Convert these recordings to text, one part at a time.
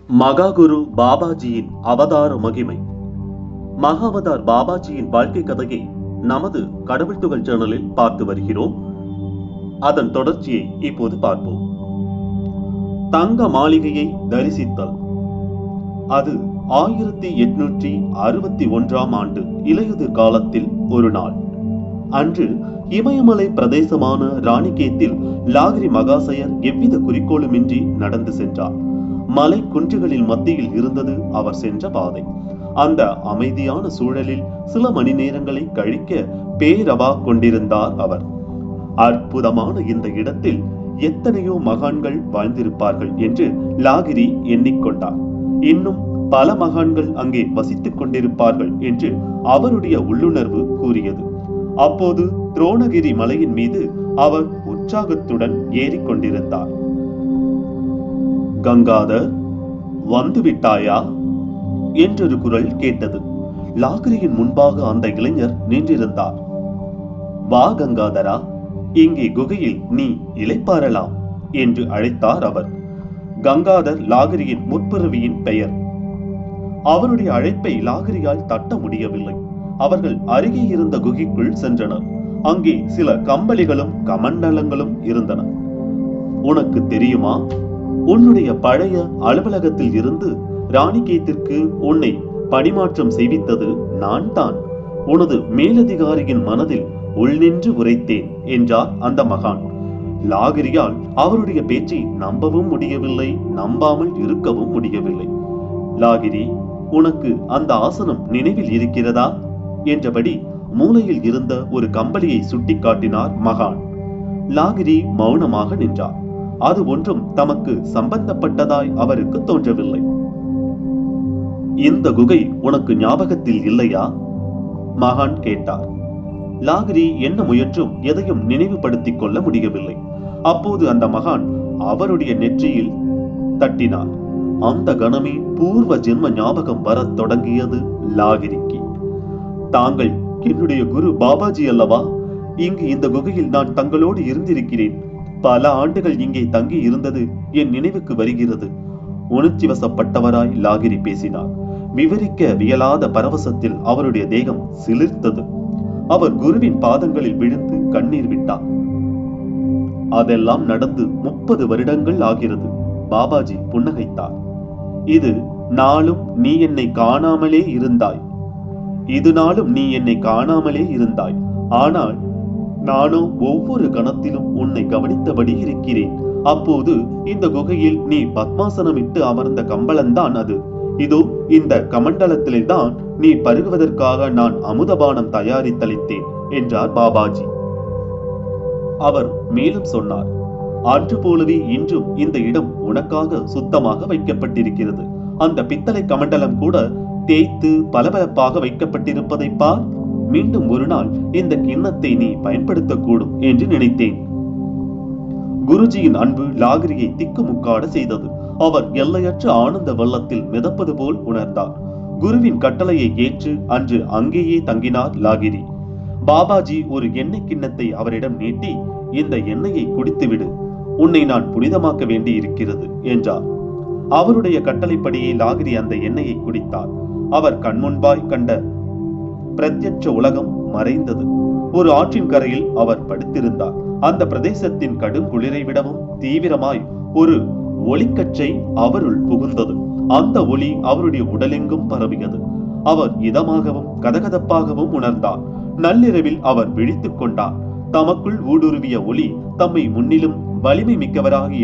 மகாகுரு பாபாஜியின் அவதார மகிமை. மகாவதார் பாபாஜியின் வாழ்க்கை கதையை நமது கடவுள் துகள் சேனலில் பார்த்து வருகிறோம். அதன் தொடர்ச்சியை இப்போது பார்ப்போம். தங்க மாளிகையை தரிசித்தல். அது 1861 ஆண்டு இலையுதிர் காலத்தில் ஒரு நாள். அன்று இமயமலை பிரதேசமான ராணிகேத்தில் லாகிரி மகாசயர் எவ்வித குறிக்கோளுமின்றி நடந்து சென்றார். மலை குன்றுகளில் மத்தியில் இருந்தது அவர் சென்ற பாதை. அந்த அமைதியான சூழலில் சில மணி நேரங்களை கழிக்க பேரவா கொண்டிருந்தார் அவர். அற்புதமான இந்த இடத்தில் எத்தனையோ மகான்கள் வாழ்ந்திருப்பார்கள் என்று லாகிரி எண்ணிக்கொண்டார். இன்னும் பல மகான்கள் அங்கே வசித்துக் கொண்டிருப்பார்கள் என்று அவருடைய உள்ளுணர்வு கூறியது. அப்போது துரோணகிரி மலையின் மீது அவர் உற்சாகத்துடன் ஏறிக்கொண்டிருந்தார். கங்காதர், வந்துவிட்டாயா என்றொரு குரல் கேட்டது. லாகிரியின் முன்பாக அந்த இளைஞர் நின்றிருந்தார். வா கங்காதரா, இங்கே குகையில் நீ இளைப்பாறலாம் என்று அழைத்தார் அவர். கங்காதர் லாகிரியின் முற்பிறவியின் பெயர். அவருடைய அழைப்பை லாகிரியால் தட்ட முடியவில்லை. அவர்கள் அருகே இருந்த குகைக்குள் சென்றனர். அங்கே சில கம்பளிகளும் கமண்டலங்களும் இருந்தன. உனக்கு தெரியுமா, உன்னுடைய பழைய அலுவலகத்தில் இருந்து ராணிகேத்திற்கு உன்னை பணிமாற்றம் செய்வித்தது நான் தான். உனது மேலதிகாரியின் மனதில் உள்நின்று உரைத்தேன் என்றார் அந்த மகான். லாகிரியால் அவருடைய பேச்சை நம்பவும் முடியவில்லை, நம்பாமல் இருக்கவும் முடியவில்லை. லாகிரி, உனக்கு அந்த ஆசனம் நினைவில் இருக்கிறதா என்றபடி மூலையில் இருந்த ஒரு கம்பளியை சுட்டிக்காட்டினார் மகான். லாகிரி மௌனமாக நின்றார். அது ஒன்றும் தமக்கு சம்பந்தப்பட்டதாய் அவருக்கு தோன்றவில்லை. இந்த குகை உனக்கு ஞாபகத்தில் இல்லையா? மகான் கேட்டார். லாகிரி என்ன முயன்றும் எதையும் நினைவுபடுத்திக் கொள்ள முடியவில்லை. அப்போது அந்த மகான் அவருடைய நெற்றியில் தட்டினார். அந்த கணமே பூர்வ ஜென்ம ஞாபகம் வரத் தொடங்கியது லாகிரிக்கு. தாங்கள் என்னுடைய குரு பாபாஜி அல்லவா? இங்கு இந்த குகையில் நான் தங்களோடு இருந்திருக்கிறேன். பல ஆண்டுகள் இங்கே தங்கி இருந்தது என் நினைவுக்கு வருகிறது. உணர்ச்சி வசப்பட்டவராய் லாகிரி பேசினார். விவரிக்க வியலாத பரவசத்தில் அவருடைய தேகம் சிலிர்த்தது. அவர் குருவின் பாதங்களில் விழுந்து கண்ணீர் விட்டார். அதெல்லாம் நடந்து 30 வருடங்கள் ஆகிறது. பாபாஜி புன்னகைத்தார். இது நாளும் நீ என்னை காணாமலே இருந்தாய். ஆனால் நானோ ஒவ்வொரு கணத்திலும் உன்னை கவனித்தபடி இருக்கிறேன். அப்போது இந்த குகையில் நீ பத்மாசனமிட்டு அமர்ந்த கம்பளம்தான் அது. இதோ இந்த கமண்டலத்திலே தான் நீ பருகுவதற்காக நான் அமுதபானம் தயாரித்தளித்தேன் என்றார் பாபாஜி. அவர் மேலும் சொன்னார், அன்று போலவே இன்றும் இந்த இடம் உனக்காக சுத்தமாக வைக்கப்பட்டிருக்கிறது. அந்த பித்தளை கமண்டலம் கூட தேய்த்து பளபளப்பாக வைக்கப்பட்டிருப்பதை பார். மீண்டும் ஒரு நாள் இந்த கிண்ணத்தை நீ பயன்படுத்தக்கூடும் என்று நினைத்தேன். குருஜியின் அன்பு லாகிரியை திக்குமுக்காட செய்தது. அவர் எல்லையற்ற ஆனந்த வெள்ளத்தில் மிதப்பது போல் உணர்ந்தார். குருவின் கட்டளையை ஏற்று அன்று அங்கேயே தங்கினார் லாகிரி. பாபாஜி ஒரு எண்ணெய் கிண்ணத்தை அவரிடம் நீட்டி, இந்த எண்ணெயை குடித்துவிடு, உன்னை நான் புனிதமாக்க வேண்டி இருக்கிறது என்றார். அவருடைய கட்டளைப்படியே லாகிரி அந்த எண்ணெயை குடித்தார். அவர் கண்முன்பாய் கண்ட பிரத்யட்ச உலகம் மறைந்தது. ஒரு ஆற்றின் கரையில் அவர் படுத்திருந்தார். அந்த பிரதேசத்தின் கடும் குளிரை விடவும் தீவிரமாய் ஒரு ஒளிக்கற்றை அவருள் புகுந்தது. அந்த ஒளி அவருடைய உடலெங்கும் பரவியது. அவர் இதமாகவும் கதகதப்பாகவும் உணர்ந்தார். நள்ளிரவில் அவர் விழித்துக் கொண்டார். தமக்குள் ஊடுருவிய ஒளி தம்மை முன்னிலும் வலிமை மிக்கவராக்கி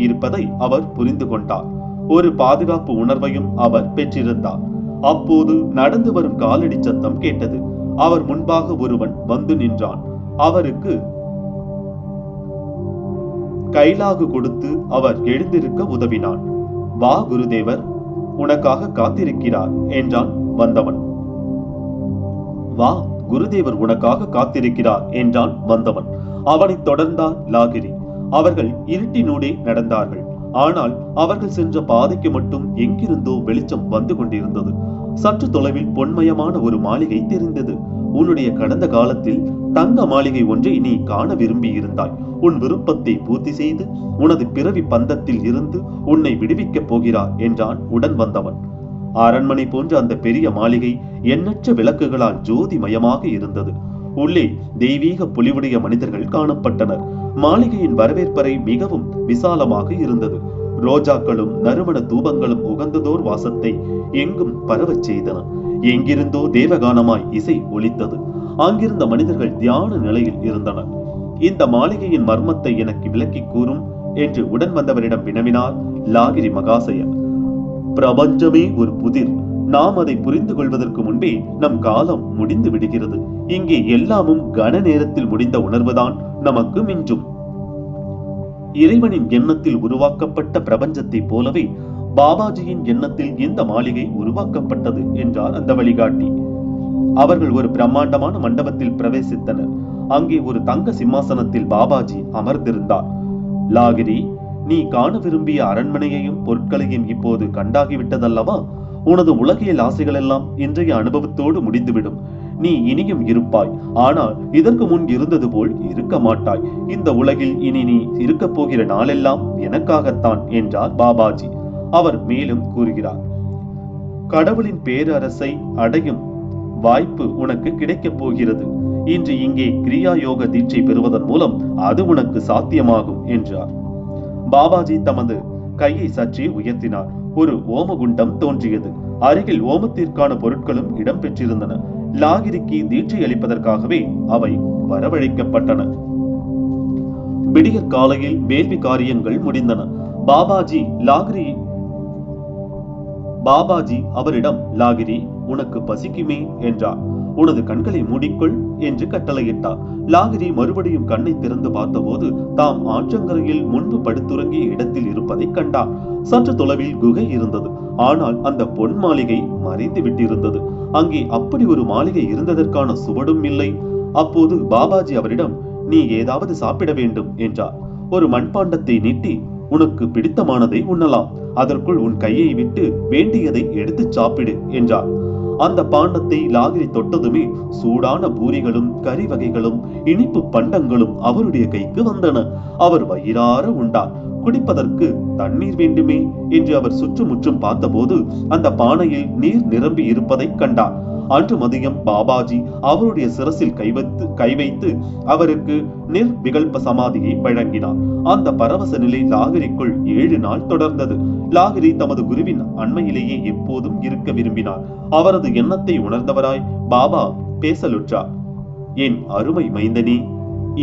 இருப்பதை அவர் புரிந்து கொண்டார். ஒரு பாதுகாப்பு உணர்வையும் அவர் பெற்றிருந்தார். அப்போது நடந்து வரும் காலடி சத்தம் கேட்டது. அவர் முன்பாக ஒருவன் வந்து நின்றான். அவருக்கு கைலாகு கொடுத்து அவர் எழுந்திருக்க உதவினான். வா குருதேவர், உனக்காக காத்திருக்கிறார் என்றான் வந்தவன். வா குருதேவர் உனக்காக காத்திருக்கிறார் என்றான் வந்தவன். அவனை தொடர்ந்தார் லாகிரி. அவர்கள் இருட்டினூடே நடந்தார்கள். ஆனால் அவர்கள் சென்ற பாதைக்கு மட்டும் எங்கிருந்தோ வெளிச்சம் வந்து கொண்டிருந்தது. சற்று தொலைவில் பொன்மயமான ஒரு மாளிகை தெரிந்தது. உன்னுடைய கடந்த காலத்தில் தங்க மாளிகை ஒன்றை நீ காண விரும்பி இருந்தாய். உன் விருப்பத்தை பூர்த்தி செய்து உனது பிறவி பந்தத்தில் இருந்து உன்னை விடுவிக்கப் போகிறார் என்றான் உடன் வந்தவன். அரண்மனை போன்ற அந்த பெரிய மாளிகை எண்ணற்ற விளக்குகளால் ஜோதிமயமாக இருந்தது. உள்ளே தெய்வீக பொலிவுடைய மனிதர்கள் காணப்பட்டனர். மாளிகையின் வரவேற்பறை மிகவும் விசாலமாக இருந்தது. ரோஜாக்களும் நறுமண தூபங்களும் உகந்ததோர் வாசத்தை எங்கும் பரவச் செய்தன. எங்கிருந்தோ தேவகானமாய் இசை ஒலித்தது. அங்கிருந்த மனிதர்கள் தியான நிலையில் இருந்தனர். இந்த மாளிகையின் மர்மத்தை எனக்கு விளக்கி கூறும் என்று உடன் வந்தவரிடம் வினவினார் லாகிரி மகாசயர். பிரபஞ்சமே ஒரு புதிர். நாம் அதை புரிந்து கொள்வதற்கு முன்பே நம் காலம் முடிந்து விடுகிறது. இங்கே எல்லாமும் கன நேரத்தில் முடிந்த உணர்வுதான் நமக்கு மிஞ்சும். இறைவனின் எண்ணத்தில் உருவாக்கப்பட்ட பிரபஞ்சத்தை போலவே பாபாஜியின் எண்ணத்தில் இந்த மாளிகை உருவாக்கப்பட்டது என்றார் அந்த வழிகாட்டி. அவர்கள் ஒரு பிரம்மாண்டமான மண்டபத்தில் பிரவேசித்தனர். அங்கே ஒரு தங்க சிம்மாசனத்தில் பாபாஜி அமர்ந்திருந்தார். லாகிரி, நீ காண விரும்பிய அரண்மனையையும் பொருட்களையும் இப்போது கண்டாகிவிட்டதல்லவா? உனது உலகியல் ஆசைகள் எல்லாம் இன்றைய அனுபவத்தோடு முடிந்துவிடும். நீ இனியும் இருப்பாய். ஆனால் இதற்கு முன் இருந்தது போல் இருக்க மாட்டாய். இந்த உலகில் இனி நீ இருக்க போகிற நாளெல்லாம் எனக்காகத்தான் என்றார் பாபாஜி. அவர் மேலும் கூறுகிறார், கடவுளின் பேரரசை அடையும் வாய்ப்பு உனக்கு கிடைக்கப் போகிறது. இன்று இங்கே கிரியா யோக தீட்சை பெறுவதன் மூலம் அது உனக்கு சாத்தியமாகும் என்றார். பாபாஜி தமது கையை சற்றே உயர்த்தினார். ஒரு ஓமகுண்டம் தோன்றியது. அருகில் ஓமத்திற்கான பொருட்களும் இடம் பெற்றிருந்தன. லாகிரிக்கு தீட்சை அளிப்பதற்காகவே அவை வரவழைக்கப்பட்டன. விடியற் காலையில் வேள்வி காரியங்கள் முடிந்தன. பாபாஜி அவரிடம், லாகிரி, உனக்கு பசிக்குமே என்றார். உனது கண்களை மூடிக்கொள் என்று கட்டளையிட்டார். லாகிரி மறுபடியும் கண்ணை திறந்து பார்த்தபோது தாம் ஆற்றங்கரையில் முன்பு படுத்துறங்கிய இடத்தில் இருப்பதை கண்டார். சற்று தொலைவில் குகை இருந்தது. ஆனால் அந்த பொன் மாளிகை மறைந்து விட்டிருந்தது. அங்கே அப்படி ஒரு மாளிகை இருந்ததற்கான சுவடும் இல்லை. அப்போது பாபாஜி அவரிடம், நீ ஏதாவது சாப்பிட வேண்டும் என்றார். ஒரு மண்பாண்டத்தை நீட்டி, உனக்கு பிடித்தமானதை உண்ணலாம். அதற்குள் உன் கையை விட்டு வேண்டியதை எடுத்து சாப்பிடு என்றார். அந்த பாண்டத்தை லாகிரி தொட்டதுமே சூடான பூரிகளும் கறி வகைகளும் இனிப்பு பண்டங்களும் அவருடைய கைக்கு வந்தன. அவர் வயிறார உண்டார். குடிப்பதற்கு தண்ணீர் வேண்டுமே என்று அவர் சுற்றுமுற்றும் பார்த்தபோது அந்த பானையில் நீர் நிரம்பி இருப்பதை கண்டார். அன்று மதியம் பாபாஜி அவருடைய சிரசில் கை வைத்து அவருக்கு நிர்விகல்ப சமாதியை வழங்கினார். அந்த பரவச நிலை லாகிரிக்குள் 7 நாள் தொடர்ந்தது. லாகிரி தமது குருவின் அண்மையிலேயே எப்போதும் இருக்க விரும்பினார். அவரது எண்ணத்தை உணர்ந்தவராய் பாபா பேசலுற்றார். என் அருமை மைந்தனே,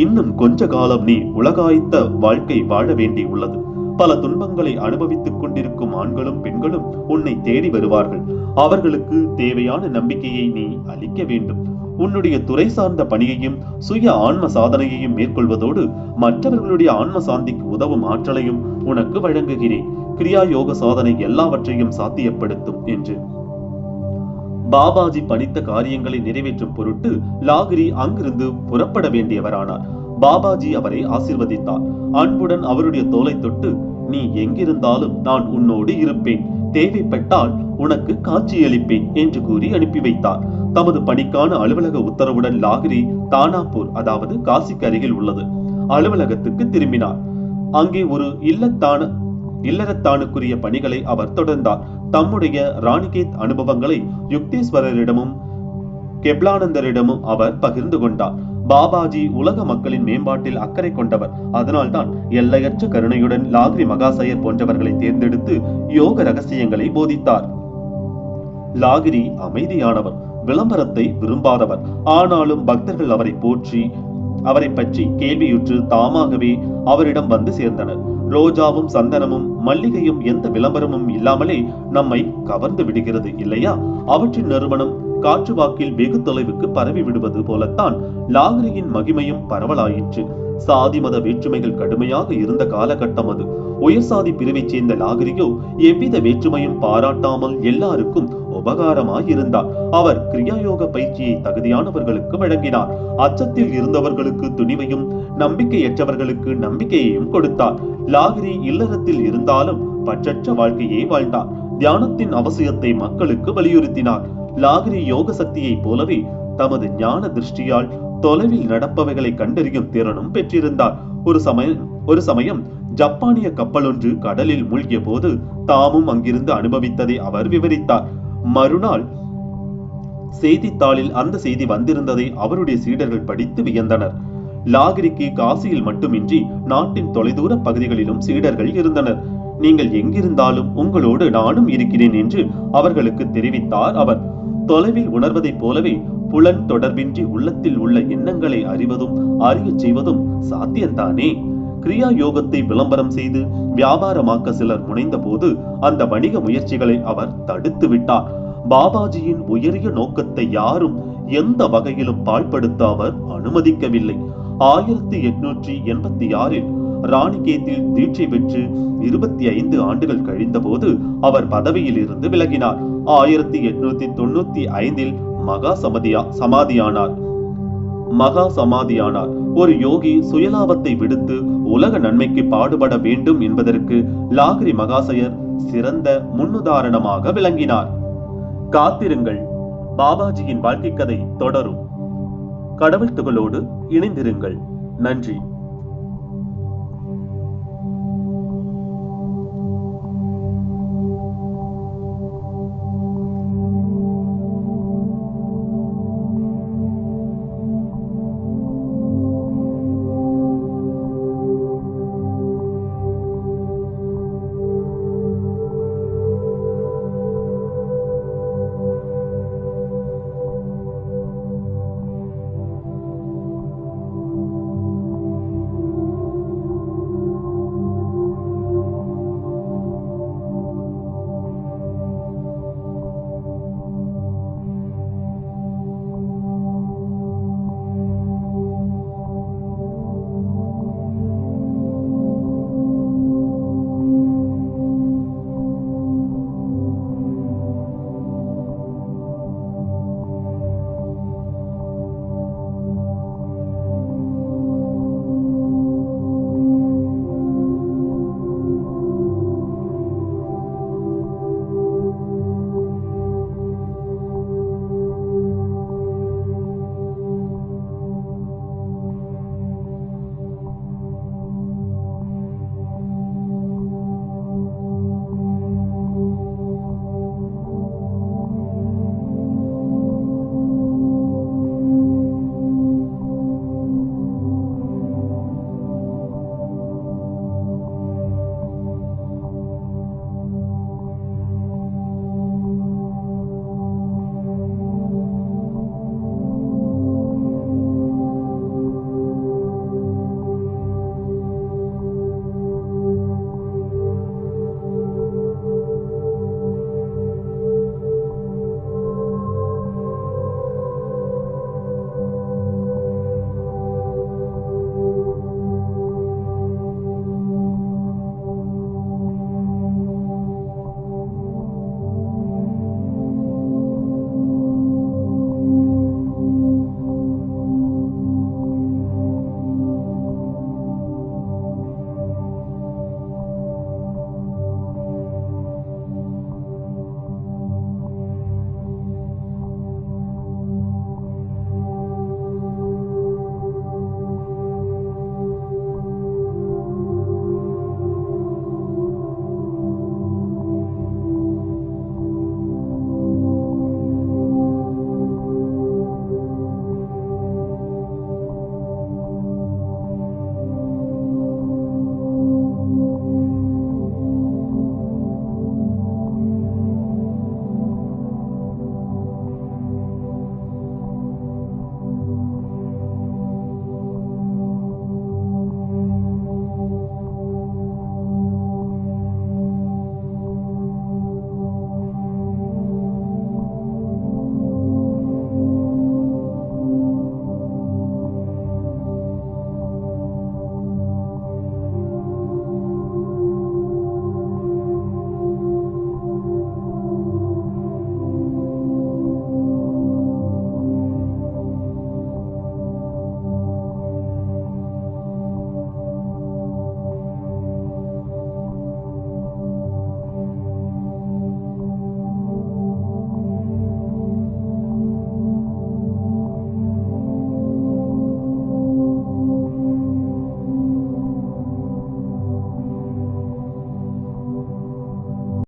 இன்னும் கொஞ்ச காலம் நீ உலகாய்த்த வாழ்க்கை வாழ வேண்டி உள்ளது. பல துன்பங்களை அனுபவித்துக் கொண்டிருக்கும் ஆண்களும் பெண்களும் உன்னை தேடி வருவார்கள். அவர்களுக்கு தேவையான நம்பிக்கையை நீ அளிக்க வேண்டும். உன்னுடைய துறை சார்ந்த பணியையும் சுய ஆன்ம சாதனையையும் மேற்கொள்வதோடு மற்றவர்களுடைய ஆன்ம சாந்திக்கு உதவும் ஆற்றலையும் உனக்கு வழங்குகிறேன். கிரியா யோக சாதனை எல்லாவற்றையும் சாத்தியப்படுத்தும் என்று பாபாஜி பணித்த காரியங்களை நிறைவேற்றும் பொருட்டு லாகிரி அங்கிருந்து புறப்பட வேண்டியவரானார். பாபாஜி அவரை ஆசிர்வதித்தார். அன்புடன் அவருடைய தோலை தொட்டு, நீ எங்கிருந்தாலும் நான் உன்னோடு இருப்பேன். தேவைப்பட்டால் உனக்கு காட்சியளிப்பேன் என்று கூறி அனுப்பி வைத்தார். தமது பணிக்கான அலுவலக உத்தரவுடன் லாகிரி தானாப்பூர், அதாவது காசிக்கு அருகில் உள்ளது அலுவலகத்துக்கு திரும்பினார். அங்கே ஒரு இல்லறத்தானுக்குரிய பணிகளை அவர் தொடர்ந்தார். தம்முடைய ராணிகேத் அனுபவங்களை யுக்தேஸ்வரரிடமும் கெப்லானந்தரிடமும் அவர் பகிர்ந்து கொண்டார். பாபாஜி உலக மக்களின் மேம்பாட்டில் அக்கறை கொண்டவர். அதனால்தான் எல்லையற்ற கருணையுடன் லாகிரி மகாசயர் போன்றவர்களை தேர்ந்தெடுத்து யோக ரகசியங்களை போதித்தார். லாகிரி அமைதியானவர், விளம்பரத்தை விரும்பாதவர். ஆனாலும் பக்தர்கள் அவரை பற்றி கேள்வியுற்று தாமாகவே அவரிடம் வந்து சேர்ந்தனர். ரோஜாவும் சந்தனமும் மல்லிகையும் எந்த விளம்பரமும் இல்லாமலே நம்மை கவர்ந்து விடுகிறது இல்லையா? அவற்றின் நறுமணம் காற்று வாக்கில் வெகு தொலைவுக்கு பரவி விடுவது போலத்தான் லாகிரியின் மகிமையும் பரவலாயிற்று. சாதி மத வேற்றுமைகள் கடுமையாக இருந்த காலகட்டம் அது. உயர் சாதி பிரிவை சேர்ந்த லாகிரியோ எவ்வித வேற்றுமையும் பாராட்டாமல் எல்லாருக்கும் உபகாரமாயிருந்தார். அவர் கிரியாயோக பயிற்சியை தகுதியானவர்களுக்கு வழங்கினார். அச்சத்தில் இருந்தவர்களுக்கு துணிவையும் நம்பிக்கையற்றவர்களுக்கு நம்பிக்கையையும் கொடுத்தார். லாகிரி இல்லறத்தில் இருந்தாலும் பற்றற்ற வாழ்க்கையை வாழ்ந்தார். தியானத்தின் அவசியத்தை மக்களுக்கு வலியுறுத்தினார். லாகிரி யோக சக்தியை போலவே தமது ஞான திருஷ்டியால் தொலைவில் நடப்பவைகளை கண்டறியும் திறனும் பெற்றிருந்தார். ஒரு சமயம் ஜப்பானிய கப்பலொன்று கடலில் மூழ்கிய போது தாமும் அங்கிருந்து அனுபவித்ததை அவர் விவரித்தார். மறுநாள் செய்தித்தாளில் அந்த செய்தி வந்திருந்ததை அவருடைய சீடர்கள் படித்து வியந்தனர். லாகிரிக்கு காசியில் மட்டுமின்றி நாட்டின் தொலைதூர பகுதிகளிலும் சீடர்கள் இருந்தனர். நீங்கள் எங்கிருந்தாலும் உங்களோடு நானும் இருக்கிறேன் என்று அவர்களுக்கு தெரிவித்தார் அவர். தொலைவில் உணர்வதைப் போலவே புலன் தொடர்பின்றி உள்ளத்தில் உள்ள எண்ணங்களை அறிவதும் அறியச் செய்வதும் சாத்தியம்தானே. கிரியா யோகத்தை விளம்பரம் செய்து வியாபாரமாக்க சிலர் முனைந்த போது அந்த வணிக முயற்சிகளை அவர் தடுத்து விட்டார். பாபாஜியின் உயரிய நோக்கத்தை யாரும் எந்த வகையிலும் பாழ்படுத்த அவர் அனுமதிக்கவில்லை. 1886 ராணிகேத்தில் தீட்சை பெற்று 25 ஆண்டுகள் கழிந்த போது அவர் பதவியில் இருந்து விலகினார். 1895 மகா சமாதியானார். ஒரு யோகி சுயலாபத்தை விடுத்து உலக நன்மைக்கு பாடுபட வேண்டும் என்பதற்கு லாகிரி மகாசயர் சிறந்த முன்னுதாரணமாக விளங்கினார். காத்திருங்கள், பாபாஜியின் வாழ்க்கை கதை தொடரும். கடவுள் துகளோடு இணைந்திருங்கள். நன்றி.